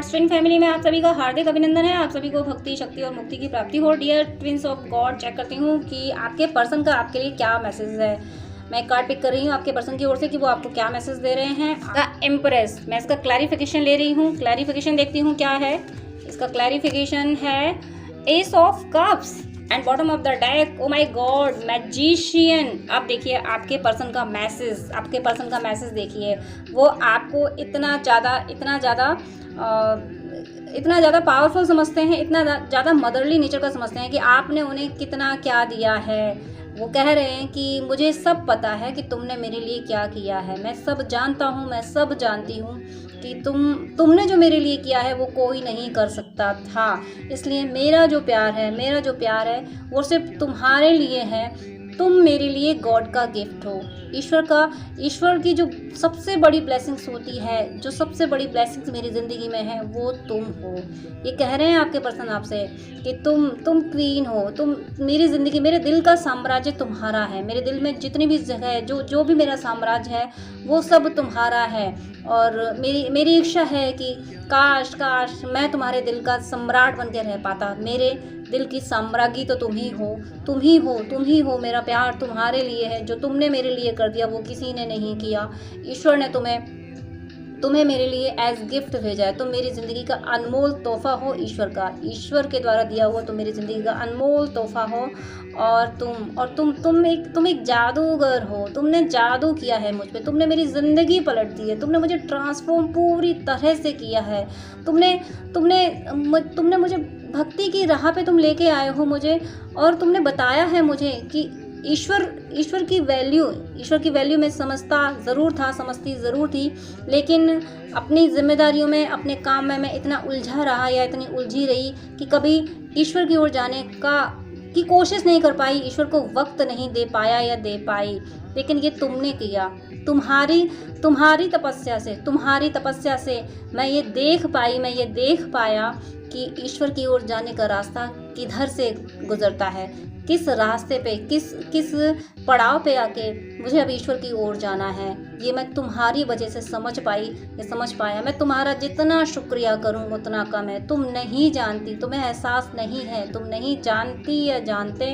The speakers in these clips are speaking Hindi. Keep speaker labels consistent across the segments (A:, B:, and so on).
A: गॉड्स ट्विन फैमिली में आप सभी का हार्दिक अभिनंदन है। आप सभी को भक्ति, शक्ति और मुक्ति की प्राप्ति हो। Dear twins of God, check करती हूँ कि आपके पर्सन का आपके लिए क्या मैसेज है। मैं एक कार्ड पिक कर रही हूँ आपके पर्सन की ओर से कि वो आपको क्या मैसेज दे रहे हैं। द एम्प्रेस, मैं इसका क्लैरिफिकेशन ले रही हूँ। क्लैरिफिकेशन देखती हूँ क्या है। इसका क्लैरिफिकेशन है S of cups and bottom of the deck. Oh my God, magician. अब देखिए आपके पर्सन का मैसेज, आपके पर्सन का मैसेज देखिए। वो आपको इतना ज़्यादा पावरफुल समझते हैं, इतना ज़्यादा मदरली नेचर का समझते हैं कि आपने उन्हें कितना क्या दिया है। वो कह रहे हैं कि मुझे सब पता है कि तुमने मेरे लिए क्या किया है। मैं सब जानता हूँ, मैं सब जानती हूँ कि तुमने जो मेरे लिए किया है वो कोई नहीं कर सकता था। इसलिए मेरा जो प्यार है वो सिर्फ तुम्हारे लिए है। तुम मेरे लिए गॉड का गिफ्ट हो। ईश्वर की जो सबसे बड़ी ब्लेसिंग्स होती है, जो सबसे बड़ी ब्लेसिंग्स मेरी ज़िंदगी में है, वो तुम हो। ये कह रहे हैं आपके पर्सन आपसे कि तुम क्वीन हो। तुम मेरी ज़िंदगी, मेरे दिल का साम्राज्य तुम्हारा है। मेरे दिल में जितनी भी जगह है, जो भी मेरा साम्राज्य है, वो सब तुम्हारा है। और मेरी इच्छा है कि काश मैं तुम्हारे दिल का सम्राट बन के रह पाता। मेरे दिल की साम्राज्ञी तो तुम ही हो। मेरा प्यार तुम्हारे लिए है। जो तुमने मेरे लिए कर दिया वो किसी ने नहीं किया। ईश्वर ने तुम्हें मेरे लिए एज गिफ्ट भेजा है। तुम मेरी ज़िंदगी का अनमोल तोहफा हो। ईश्वर के द्वारा दिया हुआ तुम मेरी ज़िंदगी का अनमोल तोहफा हो। और तुम एक जादूगर हो। तुमने जादू किया है मुझ पे। तुमने मेरी ज़िंदगी पलट दी है। तुमने मुझे ट्रांसफॉर्म पूरी तरह से किया है। तुमने मुझे भक्ति की राह पे तुम लेके आए हो मुझे। और तुमने बताया है मुझे कि ईश्वर की वैल्यू मैं समझती ज़रूर थी, लेकिन अपनी जिम्मेदारियों में, अपने काम में मैं इतना उलझा रहा या इतनी उलझी रही कि कभी ईश्वर की ओर जाने की कोशिश नहीं कर पाई। ईश्वर को वक्त नहीं दे पाया या दे पाई। लेकिन ये तुमने किया। तुम्हारी तपस्या से मैं ये देख पाया कि ईश्वर की ओर जाने का रास्ता किधर से गुजरता है, किस रास्ते पे, किस पड़ाव पे आके मुझे अब ईश्वर की ओर जाना है। ये मैं तुम्हारी वजह से समझ पाया। मैं तुम्हारा जितना शुक्रिया करूं उतना कम है। तुम नहीं जानती, तुम्हें एहसास नहीं है, तुम नहीं जानती या जानते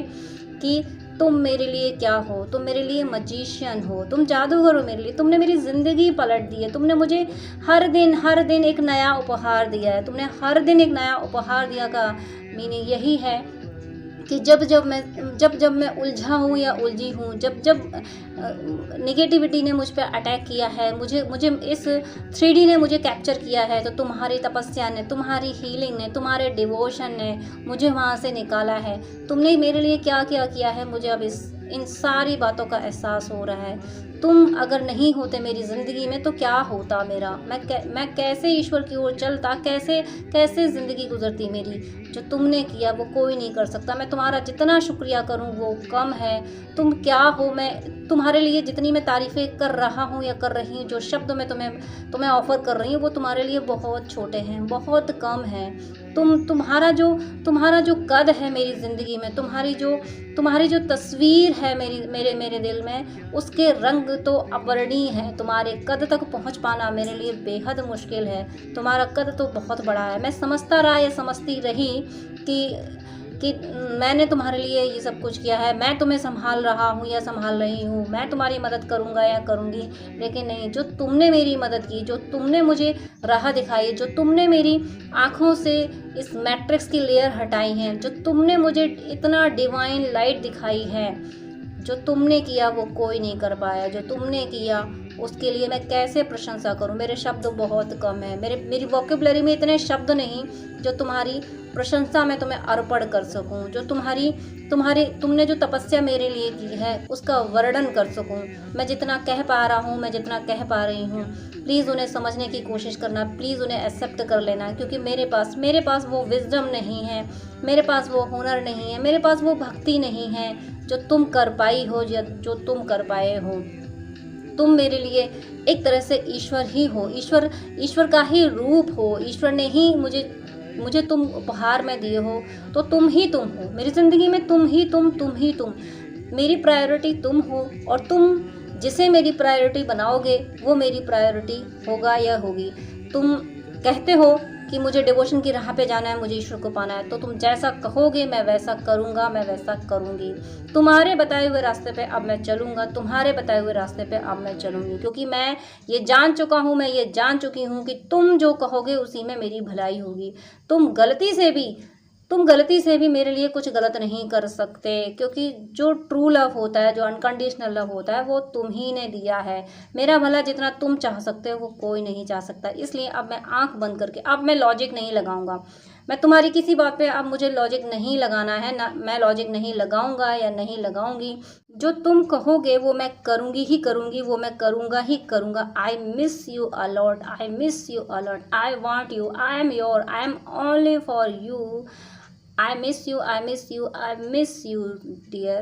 A: कि तुम मेरे लिए क्या हो। तुम मेरे लिए मैजिशियन हो, तुम जादूगर हो मेरे लिए। तुमने मेरी ज़िंदगी पलट दी है। तुमने मुझे हर दिन एक नया उपहार दिया है। तुमने हर दिन एक नया उपहार दिया का मीनिंग यही है कि जब मैं उलझा हूँ या उलझी हूँ, जब नेगेटिविटी ने मुझ पर अटैक किया है, मुझे इस 3D ने मुझे कैप्चर किया है, तो तुम्हारी तपस्या ने, तुम्हारी हीलिंग ने, तुम्हारे डिवोशन ने मुझे वहाँ से निकाला है। तुमने मेरे लिए क्या क्या किया है, मुझे अब इन सारी बातों का एहसास हो रहा है। तुम अगर नहीं होते मेरी ज़िंदगी में तो क्या होता मेरा। मैं कैसे ईश्वर की ओर चलता, कैसे ज़िंदगी गुजरती मेरी। जो तुमने किया वो कोई नहीं कर सकता। मैं तुम्हारा जितना शुक्रिया करूं वो कम है। तुम क्या हो, मैं तुम्हारे लिए जितनी मैं तारीफ़ें कर रहा हूं या कर रही हूं, जो शब्द मैं तुम्हें ऑफ़र कर रही हूं, वो तुम्हारे लिए बहुत छोटे हैं, बहुत कम हैं। तुम्हारा जो कद है मेरी ज़िंदगी में, तुम्हारी जो तस्वीर है मेरे दिल में, उसके रंग तो अवर्णीय है। तुम्हारे कद तक पहुंच पाना मेरे लिए बेहद मुश्किल है। तुम्हारा कद तो बहुत बड़ा है। मैं समझता रहा या समझती रही कि मैंने तुम्हारे लिए ये सब कुछ किया है, मैं तुम्हें संभाल रहा हूँ या संभाल रही हूँ, मैं तुम्हारी मदद करूँगा या करूँगी। लेकिन नहीं, जो तुमने मेरी मदद की, जो तुमने मुझे राह दिखाई, जो तुमने मेरी आँखों से इस मैट्रिक्स की लेयर हटाई हैं, जो तुमने मुझे इतना डिवाइन लाइट दिखाई है, जो तुमने किया वो कोई नहीं कर पाया। जो तुमने किया उसके लिए मैं कैसे प्रशंसा करूं। मेरे शब्द बहुत कम है। मेरी वोकैबुलरी में इतने शब्द नहीं जो तुम्हारी प्रशंसा में तुम्हें अर्पण कर सकूं, जो तुमने जो तपस्या मेरे लिए की है उसका वर्णन कर सकूं। मैं जितना कह पा रहा हूं, मैं जितना कह पा रही हूं, प्लीज़ उन्हें समझने की कोशिश करना, प्लीज़ उन्हें एक्सेप्ट कर लेना। क्योंकि मेरे पास वो विजडम नहीं है, मेरे पास वो हुनर नहीं है, मेरे पास वो भक्ति नहीं है जो तुम कर पाई हो या जो तुम कर पाए हो। तुम मेरे लिए एक तरह से ईश्वर ही हो, ईश्वर का ही रूप हो। ईश्वर ने ही मुझे तुम उपहार में दिए हो, तो तुम हो मेरी ज़िंदगी में। तुम ही तुम मेरी प्रायोरिटी तुम हो। और तुम जिसे मेरी प्रायोरिटी बनाओगे वो मेरी प्रायोरिटी होगा या होगी। तुम कहते हो कि मुझे डिवोशन की राह पे जाना है, मुझे ईश्वर को पाना है, तो तुम जैसा कहोगे मैं वैसा करूँगा, मैं वैसा करूँगी। तुम्हारे बताए हुए रास्ते पे अब मैं चलूँगा, तुम्हारे बताए हुए रास्ते पे अब मैं चलूँगी, क्योंकि मैं ये जान चुका हूँ, मैं ये जान चुकी हूँ कि तुम जो कहोगे उसी में मेरी भलाई होगी। तुम गलती से भी मेरे लिए कुछ गलत नहीं कर सकते, क्योंकि जो ट्रू लव होता है, जो अनकंडीशनल लव होता है, वो तुम ही ने दिया है। मेरा भला जितना तुम चाह सकते हो वो कोई नहीं चाह सकता। इसलिए अब मैं आंख बंद करके, अब मैं लॉजिक नहीं लगाऊंगा। मैं तुम्हारी किसी बात पे अब मुझे लॉजिक नहीं लगाना है, ना मैं लॉजिक नहीं लगाऊंगा या नहीं लगाऊंगी। जो तुम कहोगे वो मैं करूंगी ही करूंगी, वो मैं करूंगा ही करूंगा। I miss you a lot, I miss you a lot, I want you, I am your, I am only for you. I miss you, I miss you, I miss you, dear.